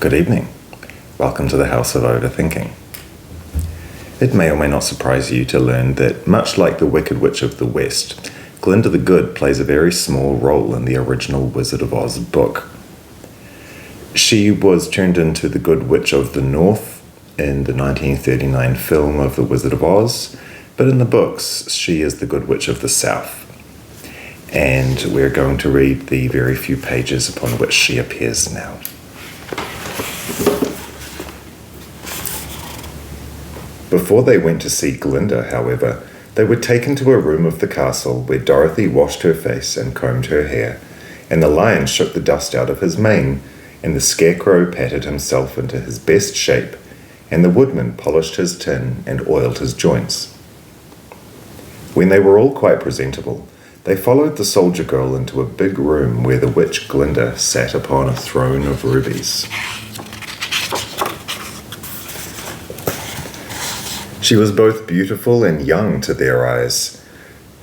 Good evening. Welcome to the House of Overthinking. It may or may not surprise you to learn that, much like the Wicked Witch of the West, Glinda the Good plays a very small role in the original Wizard of Oz book. She was turned into the Good Witch of the North in the 1939 film of The Wizard of Oz, but in the books she is the Good Witch of the South. And we're going to read the very few pages upon which she appears now. Before they went to see Glinda, however, they were taken to a room of the castle where Dorothy washed her face and combed her hair, and the lion shook the dust out of his mane, and the scarecrow patted himself into his best shape, and the woodman polished his tin and oiled his joints. When they were all quite presentable, they followed the soldier girl into a big room where the witch Glinda sat upon a throne of rubies. She was both beautiful and young to their eyes.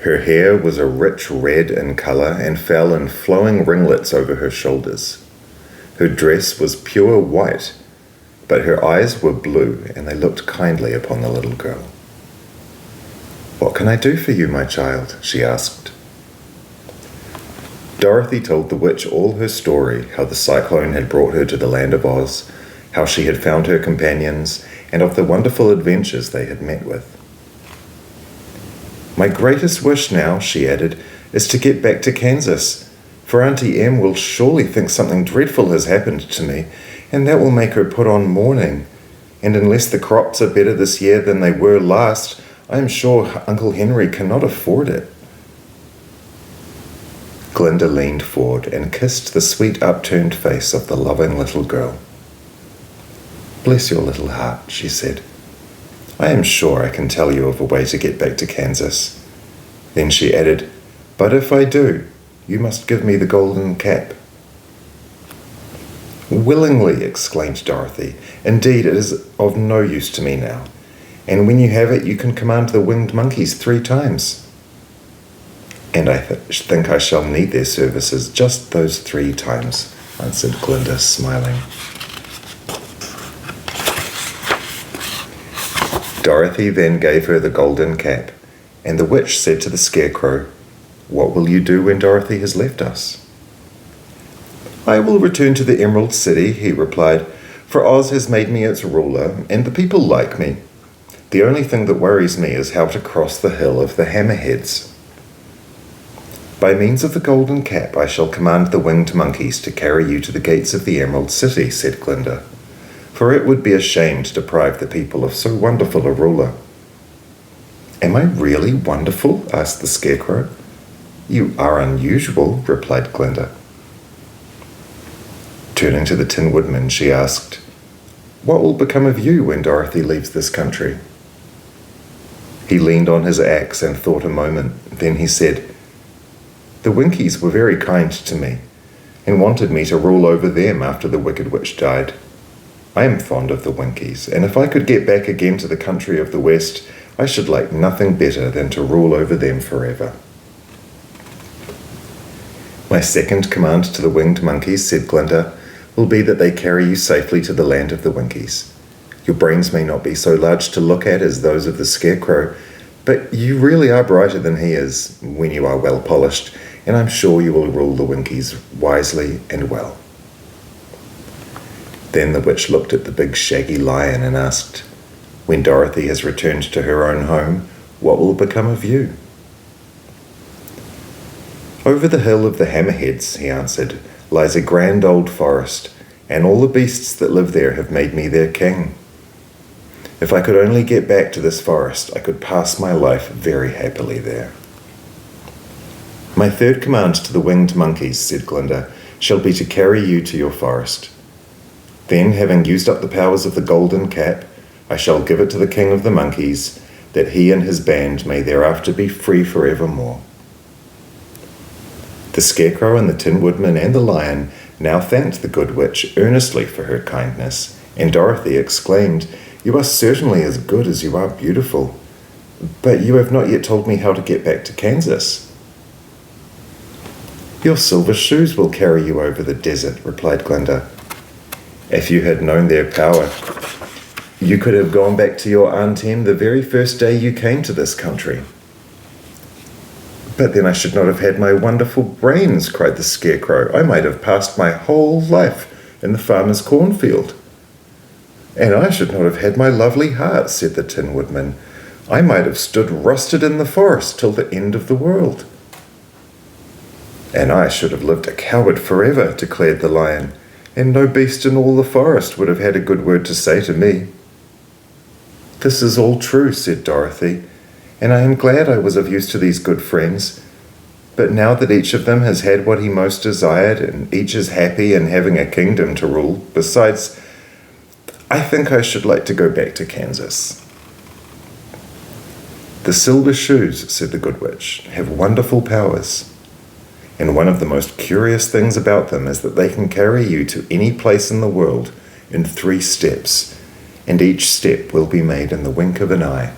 Her hair was a rich red in colour and fell in flowing ringlets over her shoulders. Her dress was pure white, but her eyes were blue, and they looked kindly upon the little girl. "What can I do for you, my child?" she asked. Dorothy told the witch all her story, how the cyclone had brought her to the land of Oz, how she had found her companions, and of the wonderful adventures they had met with. "My greatest wish now," she added, "is to get back to Kansas, for Auntie Em will surely think something dreadful has happened to me, and that will make her put on mourning. And unless the crops are better this year than they were last, I am sure Uncle Henry cannot afford it." Glinda leaned forward and kissed the sweet upturned face of the loving little girl. "Bless your little heart," she said. "I am sure I can tell you of a way to get back to Kansas." Then she added, "But if I do, you must give me the golden cap." "Willingly," exclaimed Dorothy. "Indeed, it is of no use to me now. And when you have it, you can command the winged monkeys 3 times. "And I think I shall need their services just those 3 times, answered Glinda, smiling. Dorothy then gave her the golden cap, and the witch said to the scarecrow, "What will you do when Dorothy has left us?" "I will return to the Emerald City," he replied, "for Oz has made me its ruler, and the people like me. The only thing that worries me is how to cross the hill of the Hammerheads." "By means of the golden cap, I shall command the winged monkeys to carry you to the gates of the Emerald City," said Glinda, "for it would be a shame to deprive the people of so wonderful a ruler." "Am I really wonderful?" asked the scarecrow. "You are unusual," replied Glinda. Turning to the Tin Woodman, she asked, "What will become of you when Dorothy leaves this country?" He leaned on his axe and thought a moment. Then he said, "The Winkies were very kind to me, and wanted me to rule over them after the Wicked Witch died. I am fond of the Winkies, and if I could get back again to the country of the West, I should like nothing better than to rule over them forever." "My second command to the winged monkeys," said Glinda, "will be that they carry you safely to the land of the Winkies. Your brains may not be so large to look at as those of the scarecrow, but you really are brighter than he is when you are well polished, and I'm sure you will rule the Winkies wisely and well." Then the witch looked at the big shaggy lion and asked, "When Dorothy has returned to her own home, what will become of you?" "Over the hill of the Hammerheads," he answered, "lies a grand old forest, and all the beasts that live there have made me their king. If I could only get back to this forest, I could pass my life very happily there." "My third command to the winged monkeys," said Glinda, "shall be to carry you to your forest. Then, having used up the powers of the golden cap, I shall give it to the king of the monkeys, that he and his band may thereafter be free forevermore." The scarecrow and the Tin Woodman and the lion now thanked the good witch earnestly for her kindness, and Dorothy exclaimed, "You are certainly as good as you are beautiful, but you have not yet told me how to get back to Kansas." "Your silver shoes will carry you over the desert," replied Glinda. If you had known their power, you could have gone back to your Aunt Em the very first day you came to this country. But then I should not have had my wonderful brains, cried the Scarecrow. I might have passed my whole life in the farmer's cornfield. And I should not have had my lovely heart, said the Tin Woodman. I might have stood rusted in the forest till the end of the world. And I should have lived a coward forever, declared the Lion, and no beast in all the forest would have had a good word to say to me. This is all true, said Dorothy, and I am glad I was of use to these good friends. But now that each of them has had what he most desired, and each is happy in having a kingdom to rule, besides, I think I should like to go back to Kansas. The silver shoes, said the Good Witch, have wonderful powers. And one of the most curious things about them is that they can carry you to any place in the world in 3 steps, and each step will be made in the wink of an eye.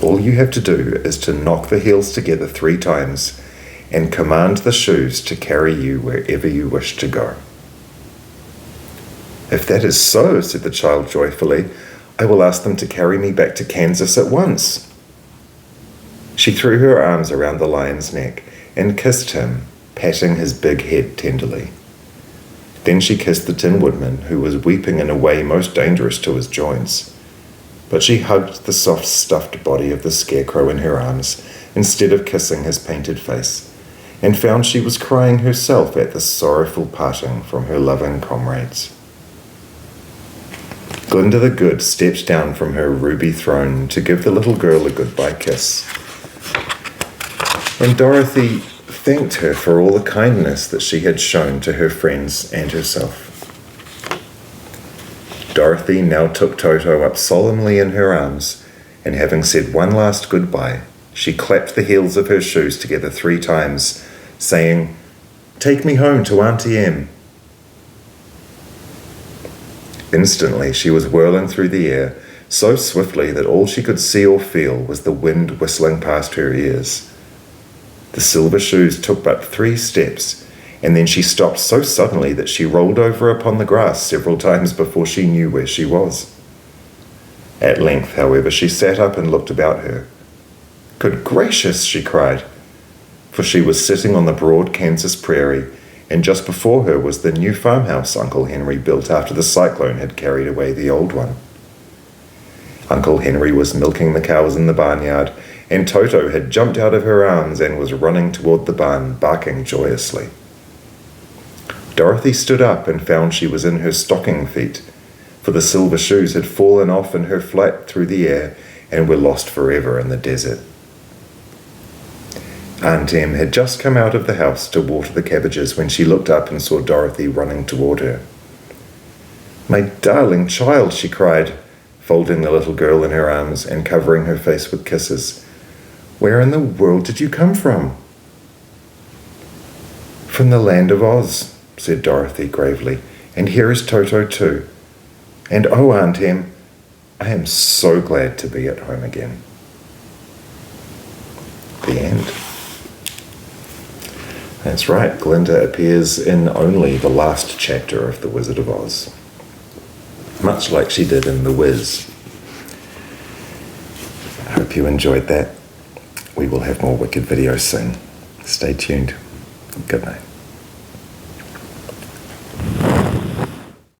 All you have to do is to knock the heels together 3 times and command the shoes to carry you wherever you wish to go. If that is so, said the child joyfully, I will ask them to carry me back to Kansas at once. She threw her arms around the lion's neck and kissed him, patting his big head tenderly. Then she kissed the Tin Woodman, who was weeping in a way most dangerous to his joints. But she hugged the soft stuffed body of the Scarecrow in her arms instead of kissing his painted face, and found she was crying herself at the sorrowful parting from her loving comrades. Glinda the Good stepped down from her ruby throne to give the little girl a goodbye kiss. And Dorothy thanked her for all the kindness that she had shown to her friends and herself. Dorothy now took Toto up solemnly in her arms, and having said one last goodbye, she clapped the heels of her shoes together 3 times, saying, "Take me home to Auntie Em." Instantly she was whirling through the air, so swiftly that all she could see or feel was the wind whistling past her ears. The silver shoes took but 3 steps, and then she stopped so suddenly that she rolled over upon the grass several times before she knew where she was. At length, however, she sat up and looked about her. "Good gracious!" she cried, for she was sitting on the broad Kansas prairie, and just before her was the new farmhouse Uncle Henry built after the cyclone had carried away the old one. Uncle Henry was milking the cows in the barnyard, and Toto had jumped out of her arms and was running toward the barn, barking joyously. Dorothy stood up and found she was in her stocking feet, for the silver shoes had fallen off in her flight through the air and were lost forever in the desert. Aunt Em had just come out of the house to water the cabbages when she looked up and saw Dorothy running toward her. "My darling child," she cried, folding the little girl in her arms and covering her face with kisses. "Where in the world did you come from?" "From the land of Oz," said Dorothy gravely, "and here is Toto too. And oh, Aunt Em, I am so glad to be at home again." The end. That's right, Glinda appears in only the last chapter of The Wizard of Oz, much like she did in The Wiz. I hope you enjoyed that. We will have more wicked videos soon. Stay tuned. Good night.